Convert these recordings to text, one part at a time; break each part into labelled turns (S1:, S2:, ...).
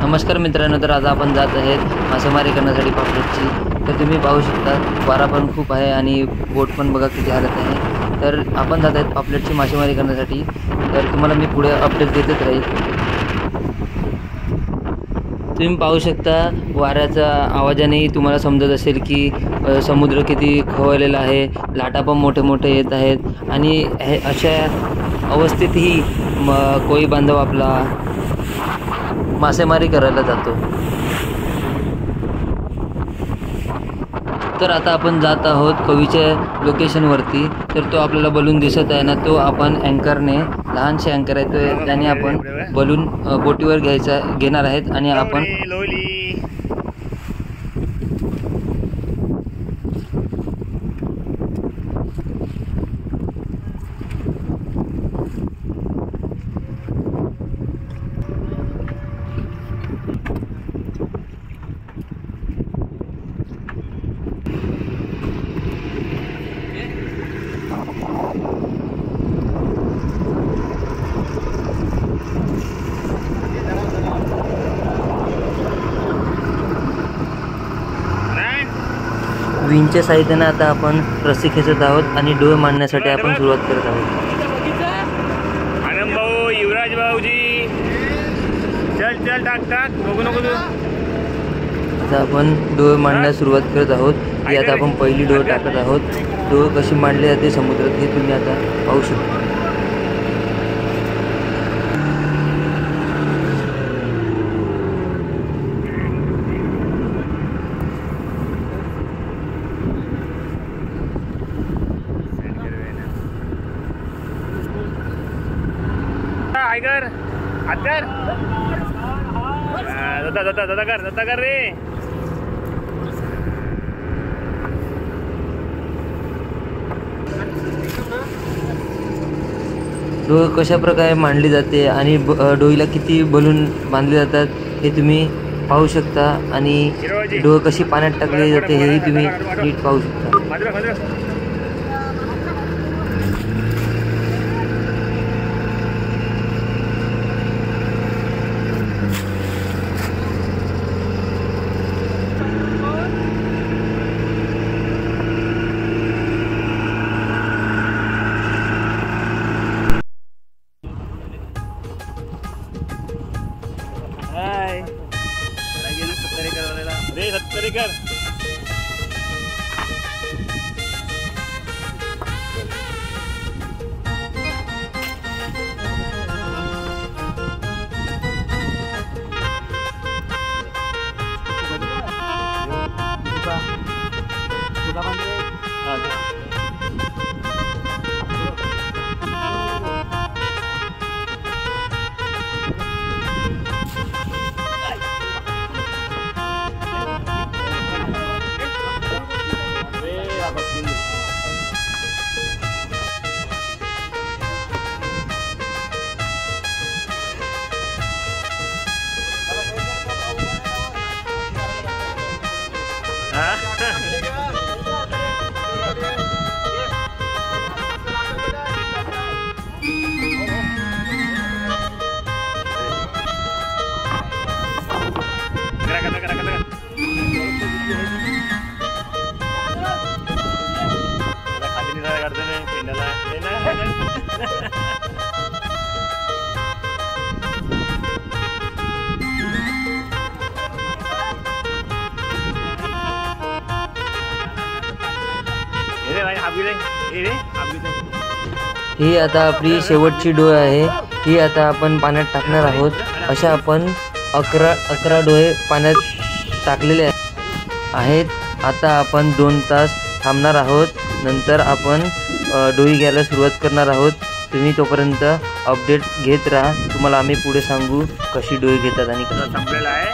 S1: नमस्कार मित्रांनो, तर आज आपण जात आहेत मासेमारी करण्यासाठी पापलेटची. तर तुम्ही पाहू शकता वारा पण खूप आहे आणि बोट पण बघा किती हालत आहे. तर आपण जात आहेत पापलेटची मासेमारी करण्यासाठी. तर तुम्हाला मी पुढे अपडेट देतच राहील. तुम्ही पाहू शकता वाऱ्याच्या आवाजानेही तुम्हाला समजत असेल की समुद्र किती खवळलेला आहे. लाटा पण मोठे मोठे येत आहेत आणि अशा अवस्थेतही कोळी बांधव आपला मासेमारी करायला जातो. तर आता आपण जात आहोत कवीच्या लोकेशनवरती. तर तो आपल्याला बलून दिसत आहे ना, तो आपण अँकरने, लहानसे अँकर आहे तो, त्याने आपण बलून बोटीवर घेणार आहेत आणि आपण विंचच्या साहित्याने आता आपण रस्सी खेचत आहोत आणि डोळे मांडण्यासाठी आपण सुरुवात करत आहोत.
S2: आनंद भाऊ, युवराज भाऊजी, चल चल टाक टाक, बघू नको तू.
S1: आता आपण डोळे मांडण्यास सुरुवात करत आहोत. ही आता आपण पहिली डोळे टाकत आहोत. डोळे कशी मांडली जाते समुद्रात हे तुम्ही आता पाहू शकता.
S2: आयगर आतर दत्ता कर रे.
S1: डोळे कशा प्रकारे मांडली जाते आणि डोईला किती बलून बांधले जातात हे तुम्ही पाहू शकता आणि डोळे कशी पाण्यात टाकली जाते हेही तुम्ही नीट पाहू शकता.
S2: सत्तरेकर ही आता आपली शेवटची डोळे आहे. ही आता आपण पाण्यात टाकणार आहोत. अशा आपण 11 डोळे पाण्यात टाकलेले आहेत. आता आपण 2 तास थांबणार आहोत. नंतर आपण डोई घ्यायला सुरुवात करणार आहोत. तुम्ही तोपर्यंत अपडेट घेत राहा. तुम्हाला आम्ही पुढे सांगू कशी डोई घेतात आणि कसं. संपलेला आहे.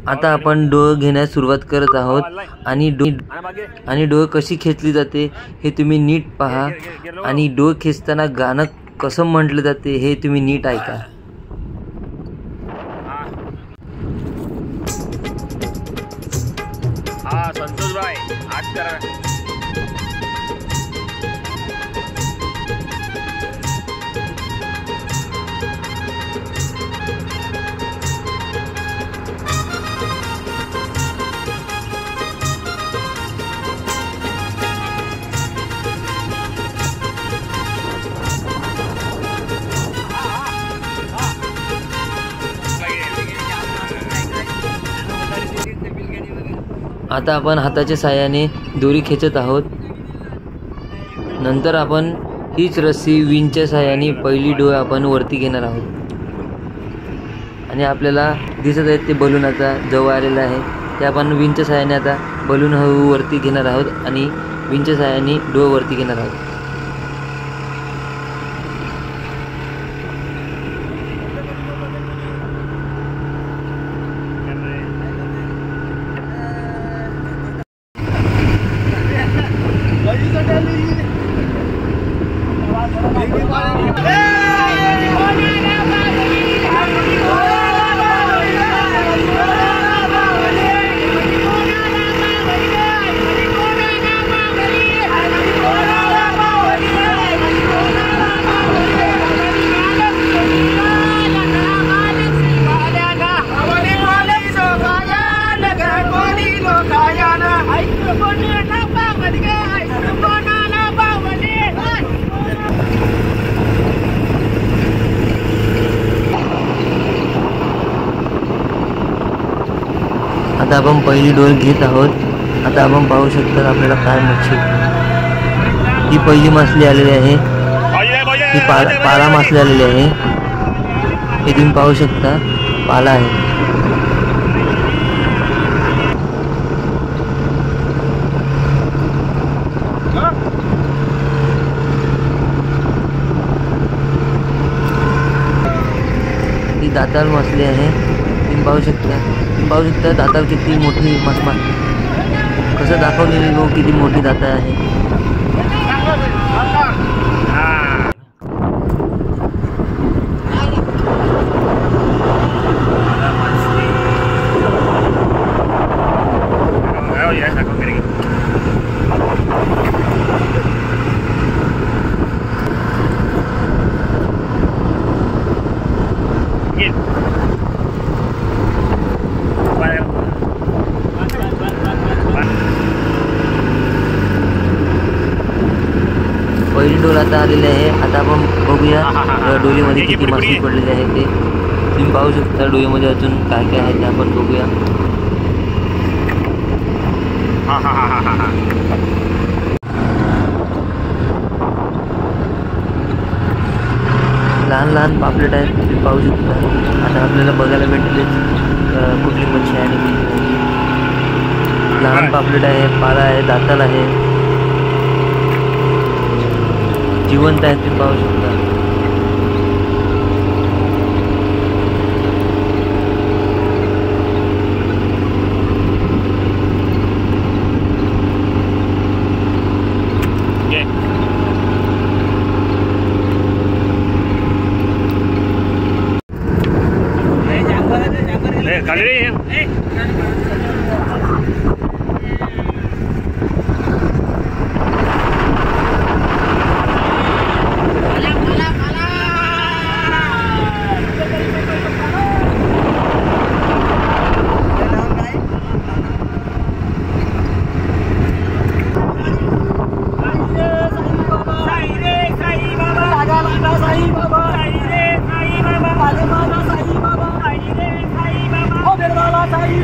S2: आता आपण डोळ घेण्यास सुरुवात करत आहोत आणि डोळ कशी खेचली जाते हे तुम्ही नीट पहा आणि डोळ खेचताना गाणं कसं म्हटलं जाते हे तुम्ही नीट ऐका.
S3: संतोष भाई आज करा.
S2: आता आपण हाताच्या साहाय्याने दोरी खेचत आहोत. नंतर आपण हीच रस्सी विंचच्या साहाय्याने पहिली डोळ आपण वरती घेणार आहोत आणि आपल्याला दिसत आहे ते बलून आता जवळ आलेलं आहे. ते आपण विंचच्या साहाय्याने आता बलून हळू वरती घेणार आहोत आणि विंचच्या साहाय्याने डोळ वरती घेणार आहोत. आता आपण पहिली डोळ घेत आहोत. आता आपण पाहू शकता आपल्याला काय मच्छी, ही पहिली मासली आलेली आहे. ही पाला मासली आलेली आहे. हे तुम्ही पाहू शकता पाला आहे. ही दातार मासली आहे. तुम्ही पाहू शकता दातार किती मोठी मासमार कसं दाखवलेली हो, किती मोठी दातार आहे. पहिली डोल आता आलेली आहे. आता आपण बघूया डोलीमध्ये किती मासे पडलेले आहे ते. तुम्ही पाहू शकता डोलीमध्ये अजून काय काय आहे ते आपण बघूया. लहान लहान पापलेट आहेत तुम्ही पाहू शकता. आता आपल्याला बघायला भेटले कुठली मच्छी आहे आणि कुठली नाही. लहान पापलेट आहे, पाला आहे, दाताल आहे, जिवंत आहेत तुम्ही पाहू शकता.
S4: साई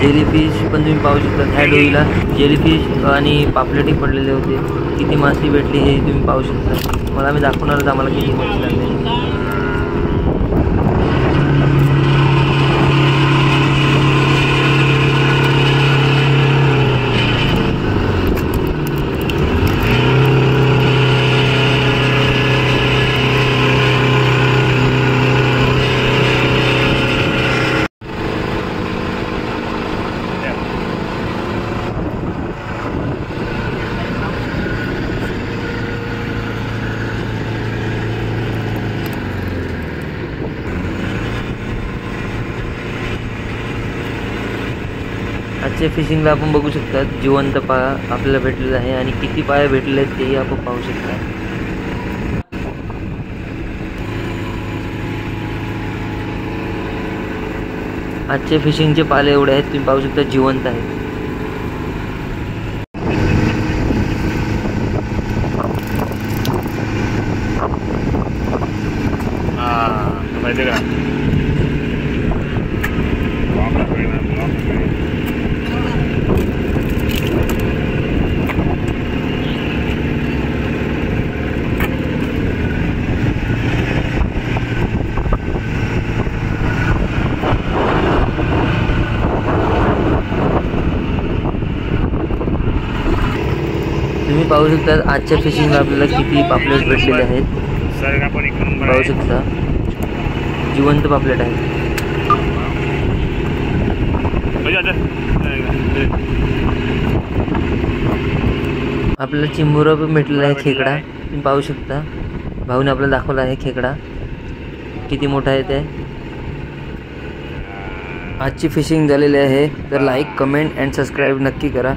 S2: जेलीफिश पण तुम्ही पाहू शकता. ह्या डोईला जेलीफिश आणि पापलेटही पडलेले होते. किती मासे भेटली हे तुम्ही पाहू शकता. मला मी दाखवणारच आम्हाला किती मासे लागले. आजच्या फिशिंगला आपण बघू शकता जिवंत पाया आपल्याला भेटलेला आहे आणि किती पाया भेटलेले आहेत तेही आपण पाहू शकता. आजचे फिशिंगचे पाले एवढे आहेत तुम्ही पाहू शकता, जिवंत आहेत.
S3: माहिती का
S2: तुम्ही पाहू शकता आजच्या फिशिंगला आपल्याला किती पापलेट भेटलेले आहेत. पाहू शकता जिवंत पापलेट आहे. आपल्याला चिंबोरा पण भेटलेला आहे, खेकडा तुम्ही पाहू शकता. भाऊने आपल्याला दाखवला आहे खेकडा किती मोठा आहे ते. आजची फिशिंग झालेली आहे तर लाईक, कमेंट अँड सबस्क्राईब नक्की करा.